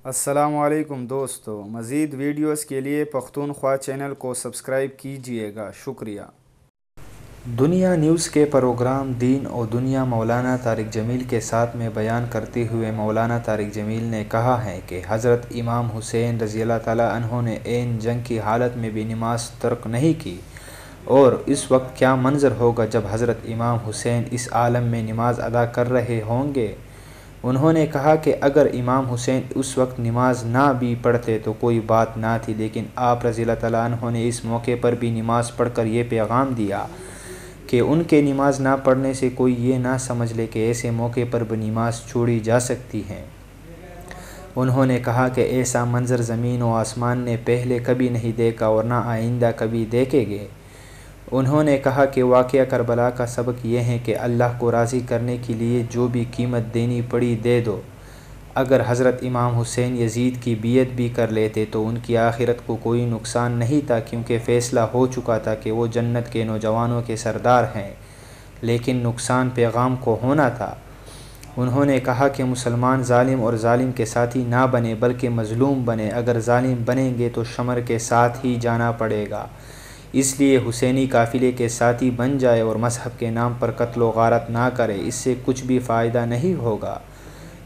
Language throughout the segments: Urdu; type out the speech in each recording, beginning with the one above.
السلام علیکم دوستو، مزید ویڈیوز کے لیے پختونخوا چینل کو سبسکرائب کیجئے گا، شکریہ۔ دنیا نیوز کے پروگرام دین و دنیا مولانا طارق جمیل کے ساتھ میں بیان کرتے ہوئے مولانا طارق جمیل نے کہا ہے کہ حضرت امام حسین رضی اللہ تعالیٰ عنہ نے عین جنگ کی حالت میں بھی نماز ترک نہیں کی، اور اس وقت کیا منظر ہوگا جب حضرت امام حسین اس عالم میں نماز ادا کر رہے ہوں گے۔ انہوں نے کہا کہ اگر امام حسین اس وقت نماز نہ بھی پڑھتے تو کوئی بات نہ تھی، لیکن آپ رضی اللہ تعالیٰ عنہ نے اس موقع پر بھی نماز پڑھ کر یہ پیغام دیا کہ ان کے نماز نہ پڑھنے سے کوئی یہ نہ سمجھ لے کہ ایسے موقع پر بھی نماز چھوڑی جا سکتی ہے۔ انہوں نے کہا کہ ایسا منظر زمین و آسمان نے پہلے کبھی نہیں دیکھا اور نہ آئندہ کبھی دیکھیں گے۔ انہوں نے کہا کہ واقعہ کربلا کا سبق یہ ہے کہ اللہ کو راضی کرنے کے لیے جو بھی قیمت دینی پڑی دے دو۔ اگر حضرت امام حسین یزید کی بیعت بھی کر لیتے تو ان کی آخرت کو کوئی نقصان نہیں تھا، کیونکہ فیصلہ ہو چکا تھا کہ وہ جنت کے نوجوانوں کے سردار ہیں، لیکن نقصان پیغام کو ہونا تھا۔ انہوں نے کہا کہ مسلمان ظالم اور ظالم کے ساتھی نہ بنے بلکہ مظلوم بنے، اگر ظالم بنیں گے تو شمر کے ساتھ ہی جانا پڑے گا، اس لیے حسینی قافلے کے ساتھی بن جائے اور مذہب کے نام پر قتل و غارت نہ کرے، اس سے کچھ بھی فائدہ نہیں ہوگا۔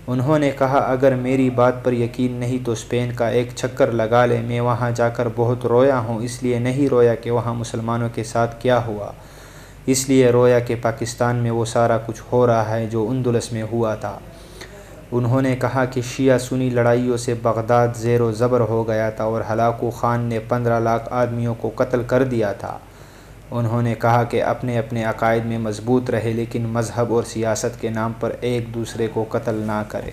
انہوں نے کہا اگر میری بات پر یقین نہیں تو اسپین کا ایک چکر لگا لے، میں وہاں جا کر بہت رویا ہوں، اس لیے نہیں رویا کہ وہاں مسلمانوں کے ساتھ کیا ہوا، اس لیے رویا کہ پاکستان میں وہ سارا کچھ ہو رہا ہے جو اندلس میں ہوا تھا۔ انہوں نے کہا کہ شیعہ سنی لڑائیوں سے بغداد زیر و زبر ہو گیا تھا اور ہلاکو خان نے 15 لاکھ آدمیوں کو قتل کر دیا تھا۔ انہوں نے کہا کہ اپنے اپنے عقائد میں مضبوط رہے، لیکن مذہب اور سیاست کے نام پر ایک دوسرے کو قتل نہ کرے۔